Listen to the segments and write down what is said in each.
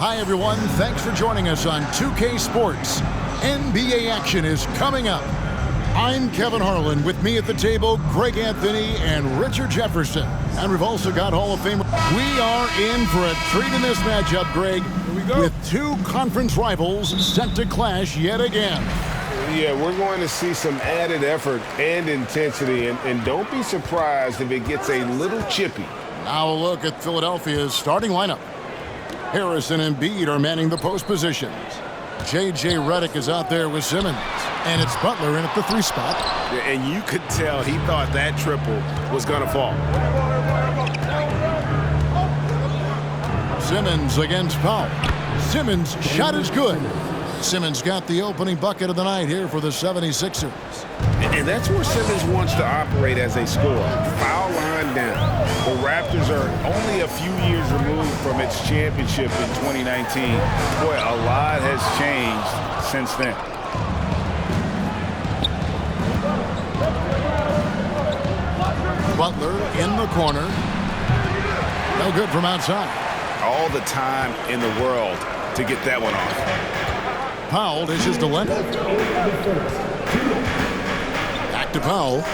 Hi, everyone. Thanks for joining us on 2K Sports. NBA action is coming up. I'm Kevin Harlan. With me at the table, Greg Anthony and Richard Jefferson. And we've also got Hall of Famer. We are in for a treat in this matchup, Greg. Here we go. With two conference rivals set to clash yet again. Yeah, we're going to see some added effort and intensity, and don't be surprised if it gets a little chippy. Now a look at Philadelphia's starting lineup. Harrison and Embiid are manning the post positions. J.J. Redick is out there with Simmons. And it's Butler in at the 3 spot. Yeah, and you could tell he thought that triple was going to fall. Simmons against Powell. Simmons' shot is good. Simmons got the opening bucket of the night here for the 76ers. And that's where Simmons wants to operate as a scorer. Foul line down. The Raptors are only a few years removed from its championship in 2019. Boy, a lot has changed since then. Butler in the corner. No good from outside. All the time in the world to get that one off. Powell dishes to Leonard. Back to Powell.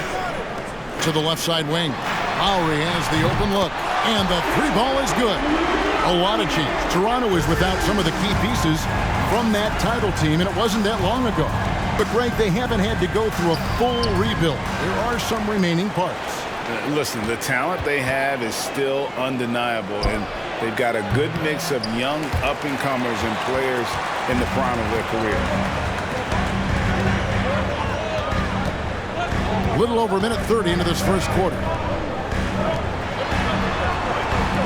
To the left side wing. Lowry has the open look. And the 3 ball is good. A lot of change. Toronto is without some of the key pieces from that title team, and it wasn't that long ago. But, Greg, they haven't had to go through a full rebuild. There are some remaining parts. Listen, the talent they have is still undeniable, and they've got a good mix of young up-and-comers and players in the prime of their career. A little over a minute 30 into this first quarter.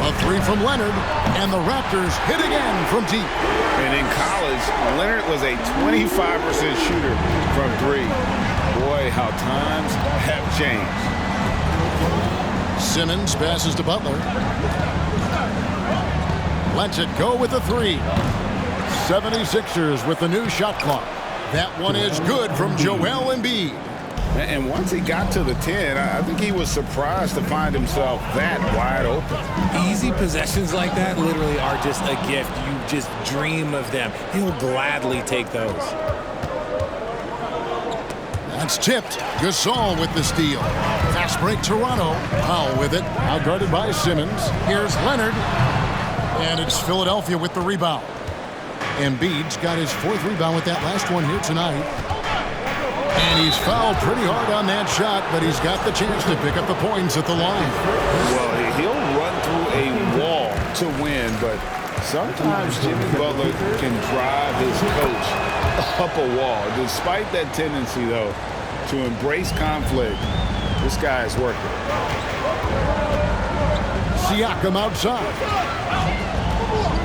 A 3 from Leonard, and the Raptors hit again from deep. And in college, Leonard was a 25% shooter from 3. Boy, how times have changed. Simmons passes to Butler. Lets it go with a 3. 76ers with the new shot clock. That one is good from Joel Embiid. And once he got to the 10, I think he was surprised to find himself that wide open. Easy possessions like that literally are just a gift. You just dream of them. He'll gladly take those. That's tipped. Gasol with the steal. Fast break Toronto. Powell with it. Now guarded by Simmons. Here's Leonard. And it's Philadelphia with the rebound. Embiid's got his 4th rebound with that last one here tonight. And he's fouled pretty hard on that shot, but he's got the chance to pick up the points at the line. Well, he'll run through a wall to win, but sometimes Jimmy Butler can drive his coach up a wall. Despite that tendency, though, to embrace conflict, this guy is working. Siakam outside.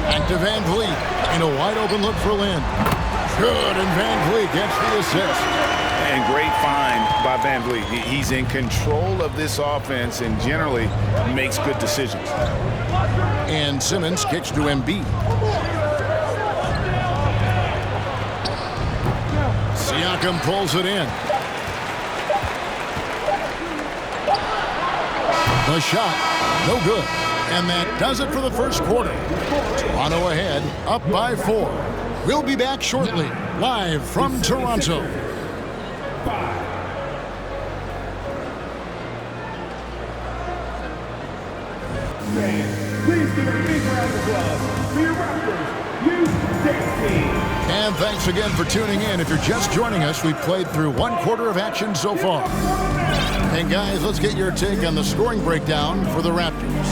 Back to Van Vliet. And a wide open look for Lynn. Good, and Van Vliet gets the assist. And great find by Van Vliet. He's in control of this offense and generally makes good decisions. And Simmons kicks to Embiid. Siakam pulls it in. The shot, no good. And that does it for the first quarter. Toronto ahead, up by 4. We'll be back shortly, live from Toronto. Please give a big round of applause for your Raptors U16. And thanks again for tuning in. If you're just joining us, we've played through 1 quarter of action so far. And guys, let's get your take on the scoring breakdown for the Raptors.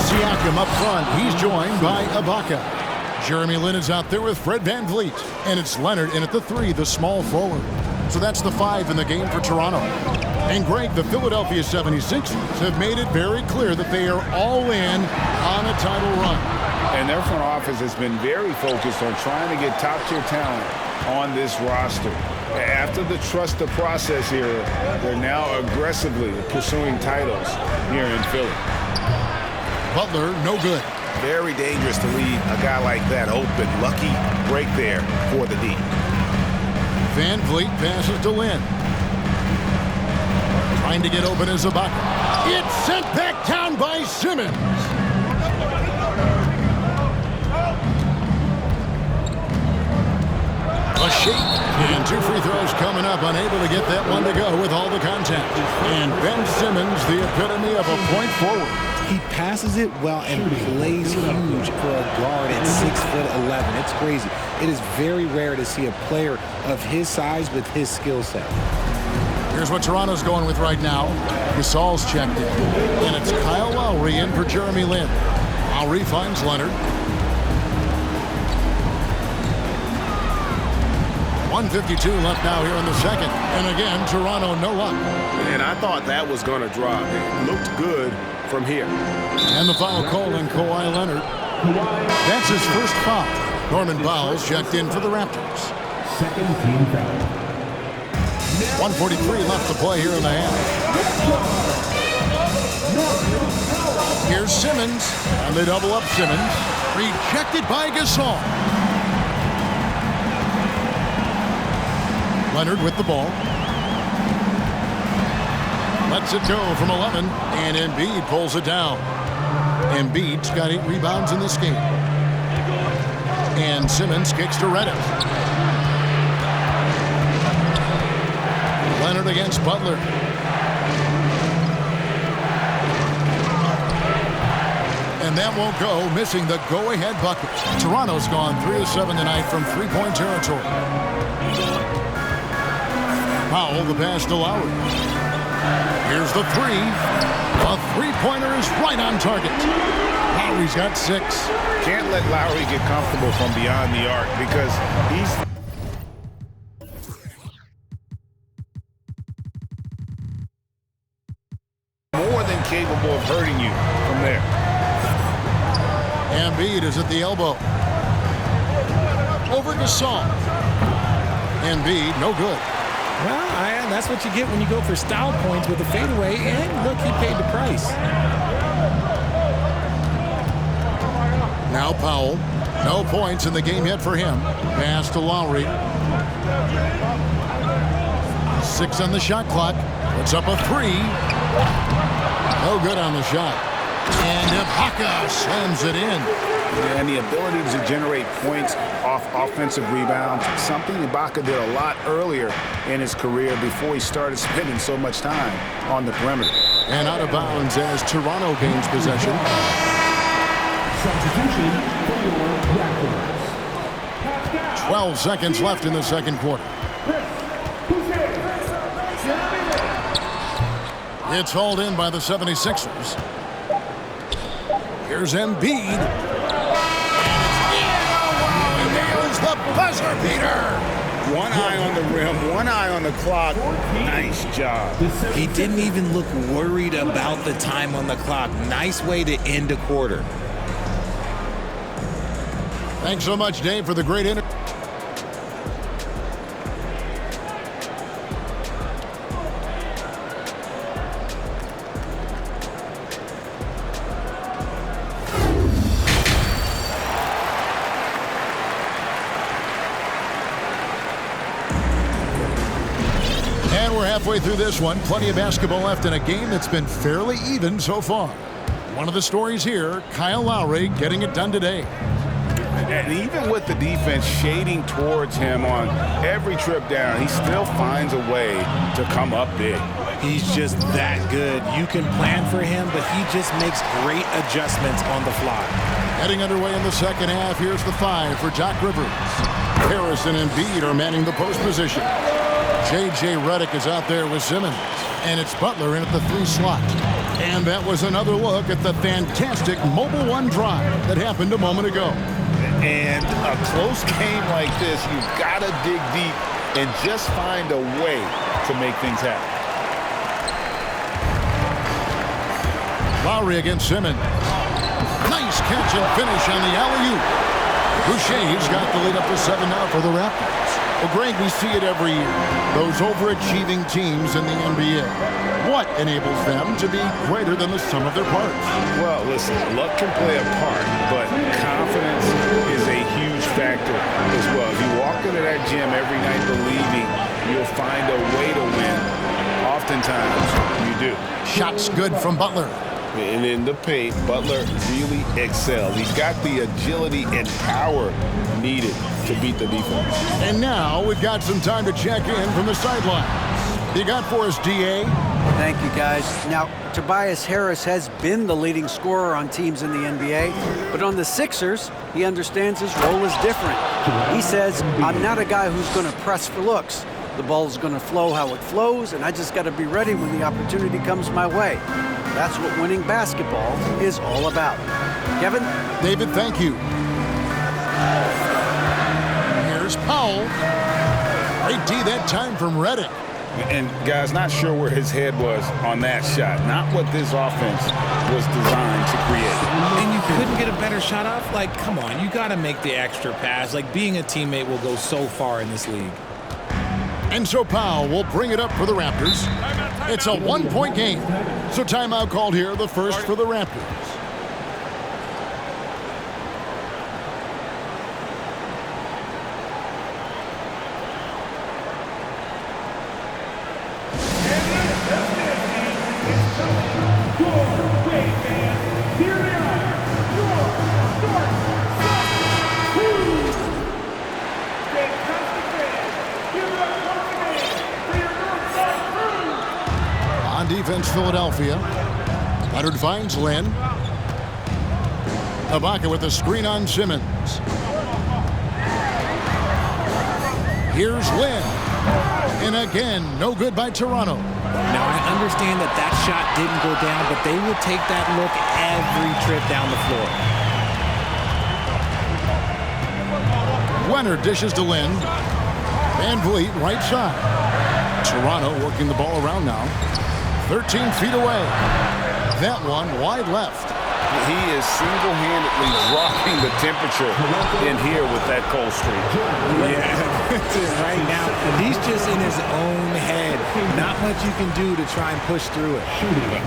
Siakam up front. He's joined by Ibaka. Jeremy Lin is out there with Fred Van Vliet. And it's Leonard in at the 3, the small forward. So that's the 5 in the game for Toronto. And Greg, the Philadelphia 76ers have made it very clear that they are all in on a title run. And their front office has been very focused on trying to get top-tier talent on this roster. After the trust the process era, they're now aggressively pursuing titles here in Philly. Butler, no good. Very dangerous to leave a guy like that open. Lucky break there for the D. Van Vliet passes to Lynn. Trying to get open is Ibaka. It's sent back down by Simmons. A shake. And 2 free throws coming up. Unable to get that one to go with all the contact. And Ben Simmons, the epitome of a point forward. He passes it well and plays huge for a guard at 6'11". It's crazy. It is very rare to see a player of his size with his skill set. Here's what Toronto's going with right now. Gasol's checked in. And it's Kyle Lowry in for Jeremy Lin. Lowry finds Leonard. 1:52 left now here in the second. And again, Toronto no luck. And I thought that was going to drop. It looked good from here. And the foul call on Kawhi Leonard. That's his first foul. Norman Powell's checked in for the Raptors. Second team foul. 1:43 left to play here in the half. Here's Simmons, and they double up Simmons. Rejected by Gasol. Leonard with the ball. Lets it go from 11, and Embiid pulls it down. Embiid's got 8 rebounds in this game. And Simmons kicks to Reddick. Leonard against Butler. And that won't go, missing the go-ahead bucket. Toronto's gone 3 of 7 tonight from three-point territory. Powell, the pass to Lowry. Here's the 3. A three-pointer is right on target. Lowry's got 6. Can't let Lowry get comfortable from beyond the arc because he's more than capable of hurting you from there. Embiid is at the elbow. Over to Gasol. Embiid, no good. Well, that's what you get when you go for style points with a fadeaway. And look, he paid the price. Now Powell. No points in the game yet for him. Pass to Lowry. 6 on the shot clock. Puts up a 3. No good on the shot. And Ibaka slams it in. And the ability to generate points off offensive rebounds, something Ibaka did a lot earlier in his career before he started spending so much time on the perimeter. And out of bounds as Toronto gains possession. Substitution for your Raptors. 12 seconds left in the second quarter. It's hauled in by the 76ers. Here's Embiid. And nails the buzzer beater. One eye on the rim, one eye on the clock. Nice job. He didn't even look worried about the time on the clock. Nice way to end a quarter. Thanks so much, Dave, for the great interview. Halfway through this one, plenty of basketball left in a game that's been fairly even so far. One of the stories here, Kyle Lowry getting it done today. And even with the defense shading towards him on every trip down, he still finds a way to come up big. He's just that good. You can plan for him, but he just makes great adjustments on the fly. Heading underway in the second half, here's the 5 for Doc Rivers. Harris and Embiid are manning the post position. J.J. Redick is out there with Simmons. And it's Butler in at the 3 slot. And that was another look at the fantastic Mobile One drive that happened a moment ago. And a close game like this, you've got to dig deep and just find a way to make things happen. Lowry against Simmons. Nice catch and finish on the alley-oop. Boucher's got the lead up to 7 now for the Raptors. Well, Greg, we see it every year. Those overachieving teams in the NBA. What enables them to be greater than the sum of their parts? Well, listen, luck can play a part, but confidence is a huge factor as well. If you walk into that gym every night believing you'll find a way to win, oftentimes you do. Shots good from Butler. And in the paint, Butler really excelled. He's got the agility and power needed to beat the defense. And now we've got some time to check in from the sidelines. You got for us, DA? Thank you, guys. Now, Tobias Harris has been the leading scorer on teams in the NBA, but on the Sixers, he understands his role is different. He says, I'm not a guy who's going to press for looks. The ball's going to flow how it flows, and I just got to be ready when the opportunity comes my way. That's what winning basketball is all about. Kevin? David, thank you. Here's Powell. Great D that time from Reddick. And, guys, not sure where his head was on that shot. Not what this offense was designed to create. And you couldn't get a better shot off? Like, come on, you got to make the extra pass. Like, being a teammate will go so far in this league. And so Powell will bring it up for the Raptors. It's a one-point game. So timeout called here, the first for the Raptors. On defense, Philadelphia. Leonard finds Lynn. Ibaka with a screen on Simmons. Here's Lynn. And again, no good by Toronto. Now, I understand that that shot didn't go down, but they will take that look every trip down the floor. Leonard dishes to Lynn. Van Vliet, right side. Toronto working the ball around now. 13 feet away. That one wide left. He is single-handedly dropping the temperature in here with that cold streak. Yeah, right now, he's just in his own head. Not much you can do to try and push through it.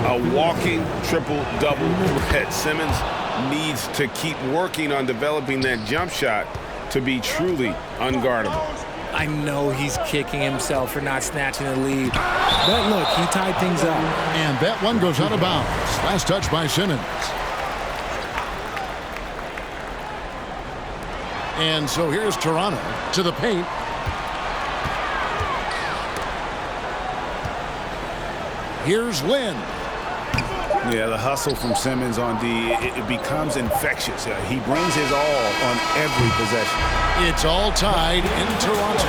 A walking triple-double that Simmons needs to keep working on developing that jump shot to be truly unguardable. I know he's kicking himself for not snatching the lead. But look, he tied things up. And that one goes out of bounds. Last touch by Simmons. And so here's Toronto to the paint. Here's Lynn. Yeah, the hustle from Simmons on D, it becomes infectious. He brings his all on every possession. It's all tied in Toronto.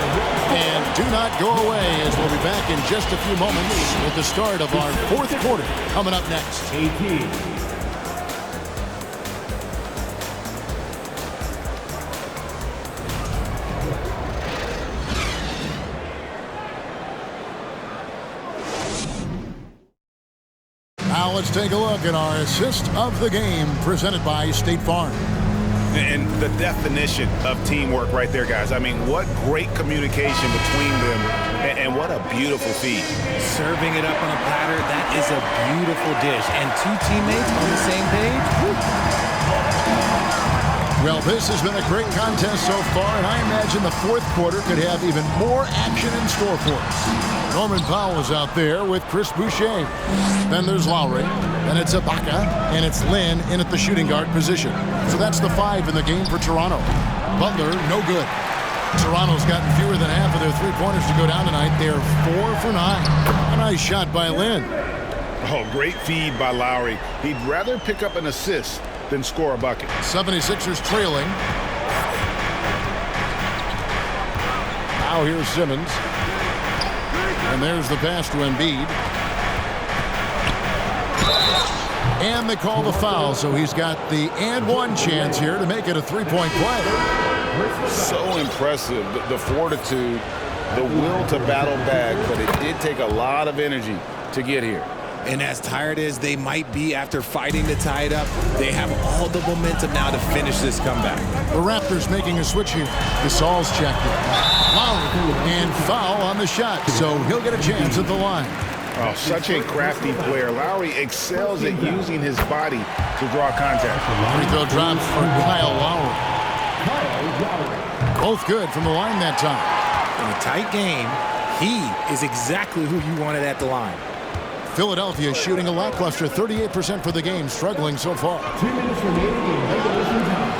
And do not go away, as we'll be back in just a few moments with the start of our fourth quarter coming up next. Now let's take a look at our assist of the game presented by State Farm. And the definition of teamwork right there, guys. I mean, what great communication between them, and what a beautiful feed. Serving it up on a platter, that is a beautiful dish. And two teammates on the same page. Well, this has been a great contest so far, and I imagine the fourth quarter could have even more action in store for us. Norman Powell is out there with Chris Boucher. Then there's Lowry. Then it's Ibaka, and it's Lynn in at the shooting guard position. So that's the 5 in the game for Toronto. Butler, no good. Toronto's gotten fewer than half of their three-pointers to go down tonight. They're 4 for 9. A nice shot by Lynn. Oh, great feed by Lowry. He'd rather pick up an assist than score a bucket. 76ers trailing. Now here's Simmons. And there's the pass to Embiid. And they call the foul, so he's got the and one chance here to make it a three-point play. So impressive, the fortitude, the will to battle back, but it did take a lot of energy to get here. And as tired as they might be after fighting to tie it up, they have all the momentum now to finish this comeback. The Raptors making a switch here. Gasol's checked in. Lowry and foul on the shot, so he'll get a chance at the line. Oh, such a crafty player. Lowry excels at using his body to draw contact. Free throw drops for Kyle Lowry. Both good from the line that time. In a tight game, he is exactly who you wanted at the line. Philadelphia shooting a lackluster 38% for the game, struggling so far. 2 minutes remaining in regulation time.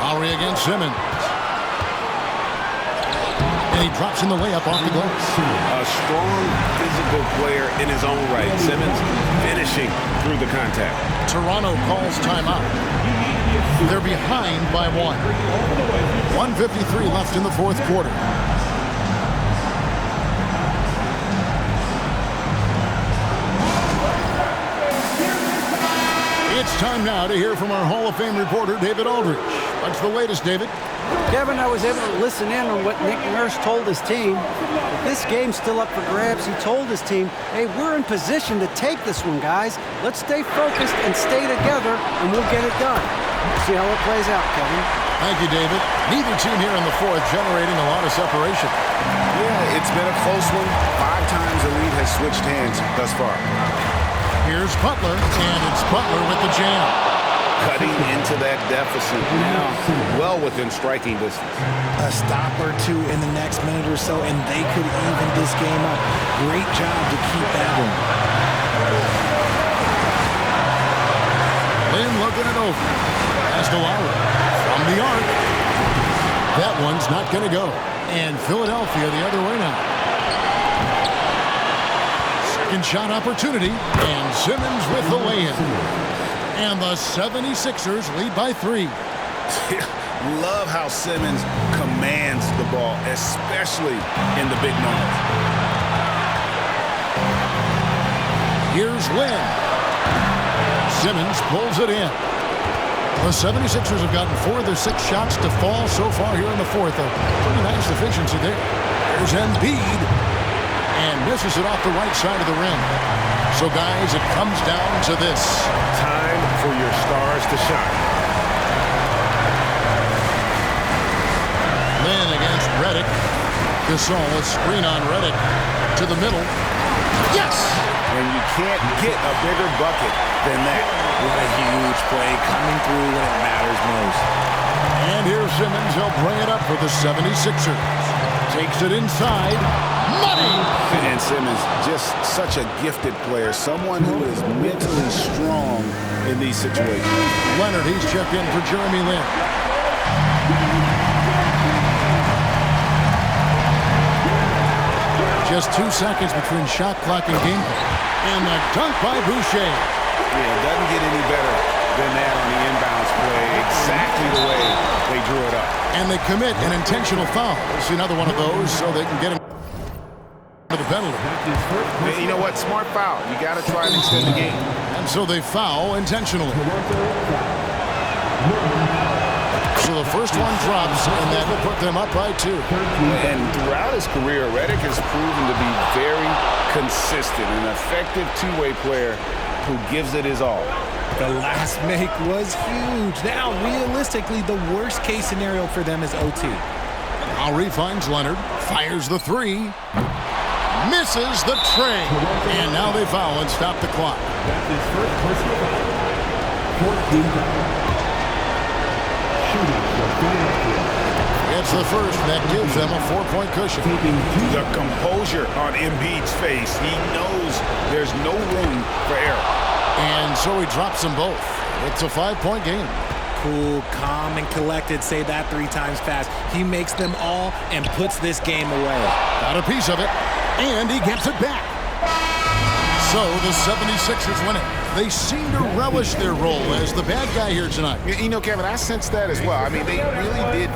Lowry against Simmons. And he drops in the layup off the glass. A strong physical player in his own right. Simmons finishing through the contact. Toronto calls timeout. They're behind by 1. 1:53 left in the fourth quarter. It's time now to hear from our Hall of Fame reporter, David Aldridge. What's the latest, David? Kevin, I was able to listen in on what Nick Nurse told his team. If this game's still up for grabs, he told his team, hey, we're in position to take this one, guys. Let's stay focused and stay together, and we'll get it done. See how it plays out, Kevin. Thank you, David. Neither team here in the fourth generating a lot of separation. Yeah, it's been a close one. 5 times the lead has switched hands thus far. Here's Butler, and it's Butler with the jam. Cutting into that deficit now, well within striking distance. A stop or two in the next minute or so, and they could even this game up. Great job to keep that one. Lynn looking it over. Pass to Lowry. From the arc. That one's not going to go. And Philadelphia the other way now. Second shot opportunity. And Simmons with the lay-in. And the 76ers lead by 3. Love how Simmons commands the ball, especially in the big moments. Here's Lynn. Simmons pulls it in. The 76ers have gotten 4 of their 6 shots to fall so far here in the fourth. A pretty nice efficiency there. There's Embiid. And misses it off the right side of the rim. So, guys, it comes down to this. Time for your stars to shine. Lynn against Redick. Gasol, a screen on Redick. To the middle. Yes! And you can't get a bigger bucket than that. What a huge play coming through when it matters most. And here's Simmons. He'll bring it up for the 76ers. Takes it inside. Money! And Simmons, just such a gifted player. Someone who is mentally strong in these situations. Leonard, he's checked in for Jeremy Lin. Just 2 seconds between shot clock and game clock. And the dunk by Boucher. Yeah, it doesn't get any better than that on the inbounds play. Exactly the way they drew it up. And they commit an intentional foul. We'll see another one of those so they can get him to the penalty. And you know what? Smart foul. You got to try and extend the game. And so they foul intentionally. So the first one drops, and that will put them up by 2. And throughout his career, Redick has proven to be very consistent, an effective two-way player who gives it his all. The last make was huge. Now, realistically, the worst-case scenario for them is OT. Lowry finds Leonard, fires the 3, misses the tray, and now they foul and stop the clock. That's his first personal foul. 14. Shooting for Philadelphia. It's the first that gives them a 4-point cushion. The composure on Embiid's face. He knows there's no room for error. And so he drops them both. It's a 5-point game. Cool, calm, and collected. Say that 3 times fast. He makes them all and puts this game away. Got a piece of it, and he gets it back. So the 76ers win it. They seem to relish their role as the bad guy here tonight. You know, Kevin, I sense that as well. I mean, they really did